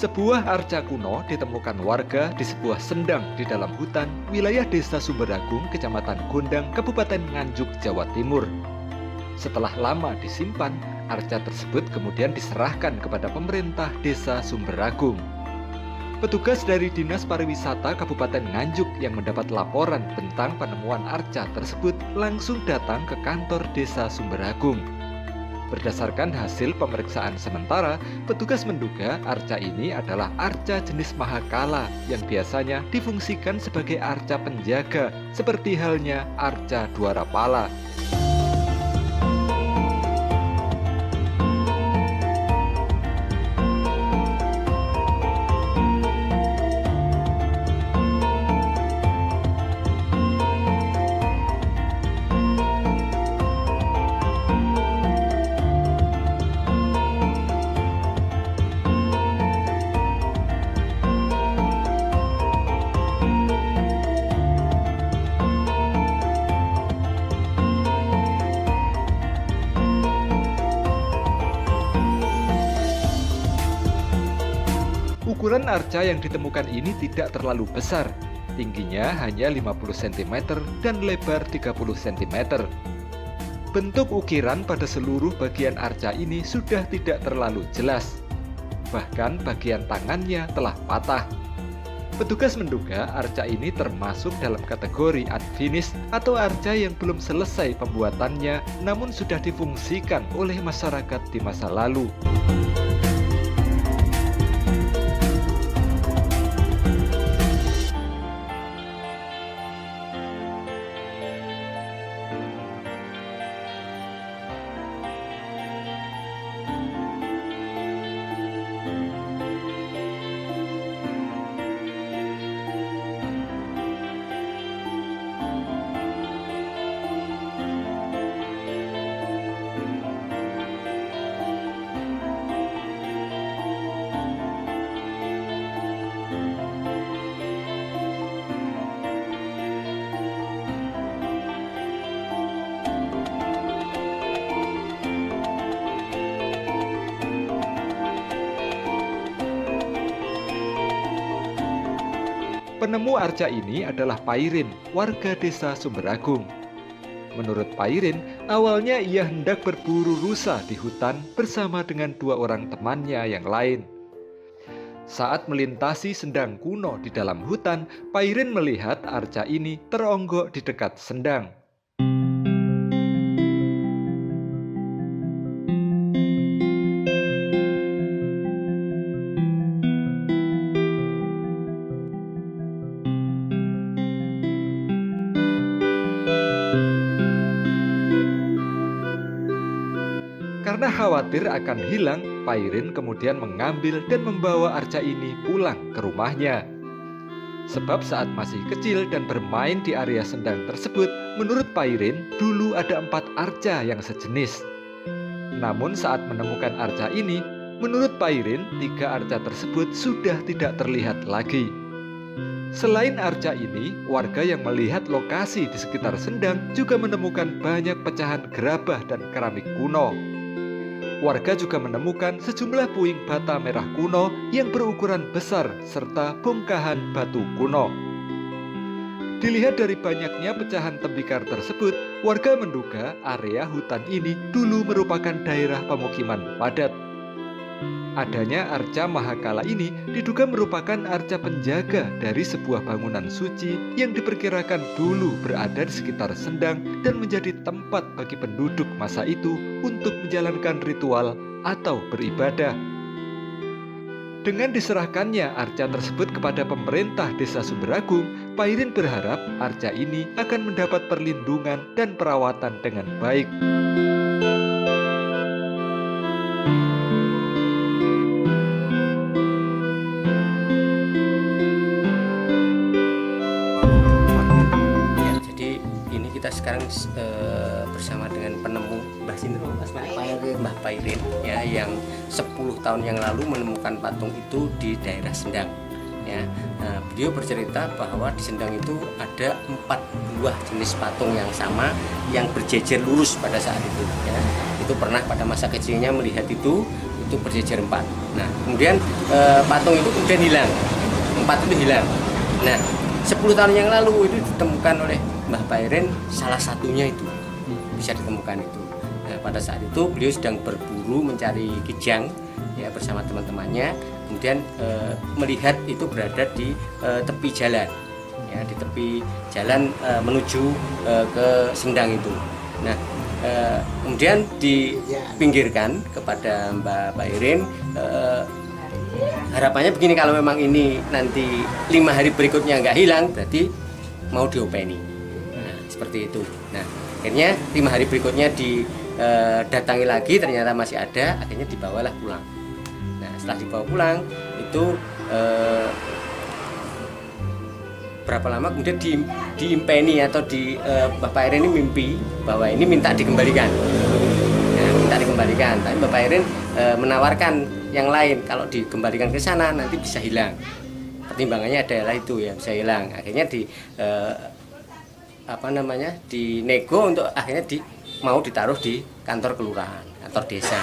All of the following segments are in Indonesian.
Sebuah arca kuno ditemukan warga di sebuah sendang di dalam hutan wilayah Desa Sumberagung, Kecamatan Gondang, Kabupaten Nganjuk, Jawa Timur. Setelah lama disimpan, arca tersebut kemudian diserahkan kepada pemerintah Desa Sumberagung. Petugas dari Dinas Pariwisata Kabupaten Nganjuk yang mendapat laporan tentang penemuan arca tersebut langsung datang ke kantor Desa Sumberagung. Berdasarkan hasil pemeriksaan sementara, petugas menduga arca ini adalah arca jenis mahakala yang biasanya difungsikan sebagai arca penjaga, seperti halnya arca Dwarapala. Ukuran arca yang ditemukan ini tidak terlalu besar, tingginya hanya 50 cm dan lebar 30 cm. Bentuk ukiran pada seluruh bagian arca ini sudah tidak terlalu jelas, bahkan bagian tangannya telah patah. Petugas menduga arca ini termasuk dalam kategori unfinished atau arca yang belum selesai pembuatannya namun sudah difungsikan oleh masyarakat di masa lalu. Penemu arca ini adalah Pairin, warga Desa Sumberagung. Menurut Pairin, awalnya ia hendak berburu rusa di hutan bersama dengan dua orang temannya yang lain. Saat melintasi sendang kuno di dalam hutan, Pairin melihat arca ini teronggok di dekat sendang. Karena khawatir akan hilang, Pairin kemudian mengambil dan membawa arca ini pulang ke rumahnya. Sebab saat masih kecil dan bermain di area sendang tersebut, menurut Pairin dulu ada 4 arca yang sejenis. Namun saat menemukan arca ini, menurut Pairin 3 arca tersebut sudah tidak terlihat lagi. Selain arca ini, warga yang melihat lokasi di sekitar sendang juga menemukan banyak pecahan gerabah dan keramik kuno. Warga juga menemukan sejumlah puing bata merah kuno yang berukuran besar serta bongkahan batu kuno. Dilihat dari banyaknya pecahan tembikar tersebut, warga menduga area hutan ini dulu merupakan daerah pemukiman padat. Adanya arca mahakala ini diduga merupakan arca penjaga dari sebuah bangunan suci yang diperkirakan dulu berada di sekitar sendang dan menjadi tempat bagi penduduk masa itu untuk menjalankan ritual atau beribadah. Dengan diserahkannya arca tersebut kepada pemerintah Desa Sumberagung, Pairin berharap arca ini akan mendapat perlindungan dan perawatan dengan baik. Kita sekarang bersama dengan penemu Mbah Pairin ya, yang 10 tahun yang lalu menemukan patung itu di daerah Sendang ya. Beliau bercerita bahwa di Sendang itu ada 4 buah jenis patung yang sama yang berjejer lurus pada saat itu ya. Itu pernah pada masa kecilnya melihat itu itu berjejer 4. Nah kemudian patung itu kemudian hilang, 4 itu hilang. Nah 10 tahun yang lalu itu ditemukan oleh Mbah Pairin, salah satunya itu bisa ditemukan itu. Nah, pada saat itu beliau sedang berburu mencari kijang ya bersama teman-temannya, kemudian melihat itu berada di tepi jalan ya, di tepi jalan menuju ke Sendang itu. Nah kemudian dipinggirkan kepada Mbak Pairin, harapannya begini, kalau memang ini nanti 5 hari berikutnya nggak hilang berarti mau diopeni. Nah, seperti itu. Nah akhirnya 5 hari berikutnya didatangi lagi, ternyata masih ada, akhirnya dibawalah pulang. Nah setelah dibawa pulang itu berapa lama kemudian diimpeni atau Mbah Pairin ini mimpi bahwa ini minta dikembalikan. Nah, minta dikembalikan, tapi Mbah Pairin menawarkan yang lain, kalau dikembalikan ke sana nanti bisa hilang. Pertimbangannya adalah itu ya, bisa hilang. Akhirnya dinego untuk akhirnya mau ditaruh di kantor kelurahan, kantor desa,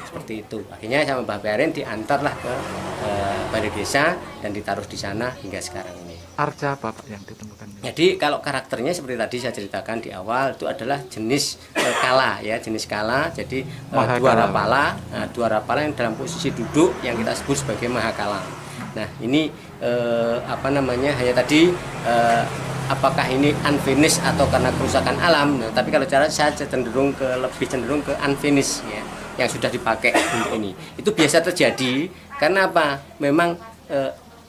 seperti itu. Akhirnya sama Mbah Pairin diantarlah ke balai desa dan ditaruh di sana hingga sekarang ini. Arca apa Pak yang ditemukan? Jadi kalau karakternya seperti tadi saya ceritakan di awal, itu adalah jenis kala ya, jenis kala. Jadi dua rapala yang dalam posisi duduk yang kita sebut sebagai mahakala. Nah ini hanya tadi apakah ini unfinished atau karena kerusakan alam. Nah, tapi kalau cara saya lebih cenderung ke unfinished ya, yang sudah dipakai untuk ini. Itu biasa terjadi karena apa? Memang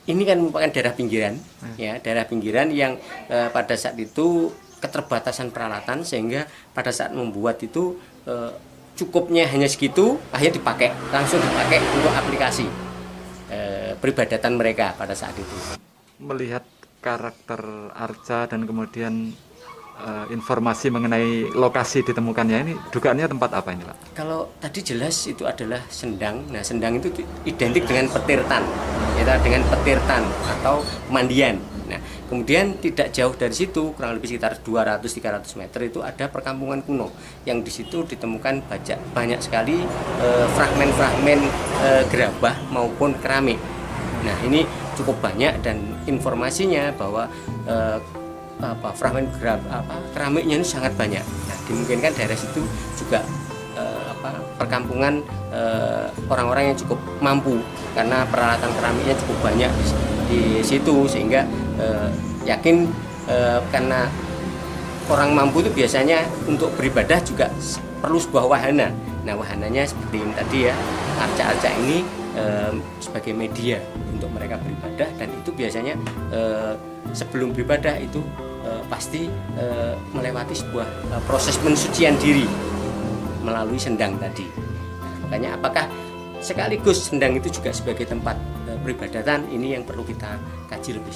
ini kan merupakan daerah pinggiran ya, daerah pinggiran yang pada saat itu keterbatasan peralatan, sehingga pada saat membuat itu cukupnya hanya segitu, akhirnya langsung dipakai untuk aplikasi peribadatan mereka pada saat itu. Melihat karakter arca dan kemudian informasi mengenai lokasi ditemukannya ini, dugaannya tempat apa ini Pak? Kalau tadi jelas itu adalah Sendang. Nah Sendang itu identik dengan petirtan, ya, dengan petirtan atau mandian. Nah kemudian tidak jauh dari situ, kurang lebih sekitar 200-300 meter itu ada perkampungan kuno, yang di situ ditemukan banyak sekali fragmen-fragmen gerabah maupun keramik. Nah ini cukup banyak dan informasinya bahwa fragmen keramiknya ini sangat banyak. Nah, dimungkinkan daerah situ juga perkampungan orang-orang yang cukup mampu, karena peralatan keramiknya cukup banyak di situ, sehingga yakin karena orang mampu itu biasanya untuk beribadah juga perlu sebuah wahana. Nah wahananya seperti ini tadi ya, arca-arca ini sebagai media untuk mereka beribadah, dan itu biasanya sebelum beribadah itu pasti melewati sebuah proses pensucian diri melalui Sendang tadi. Nah, makanya apakah sekaligus Sendang itu juga sebagai tempat peribadatan, ini yang perlu kita kaji lebih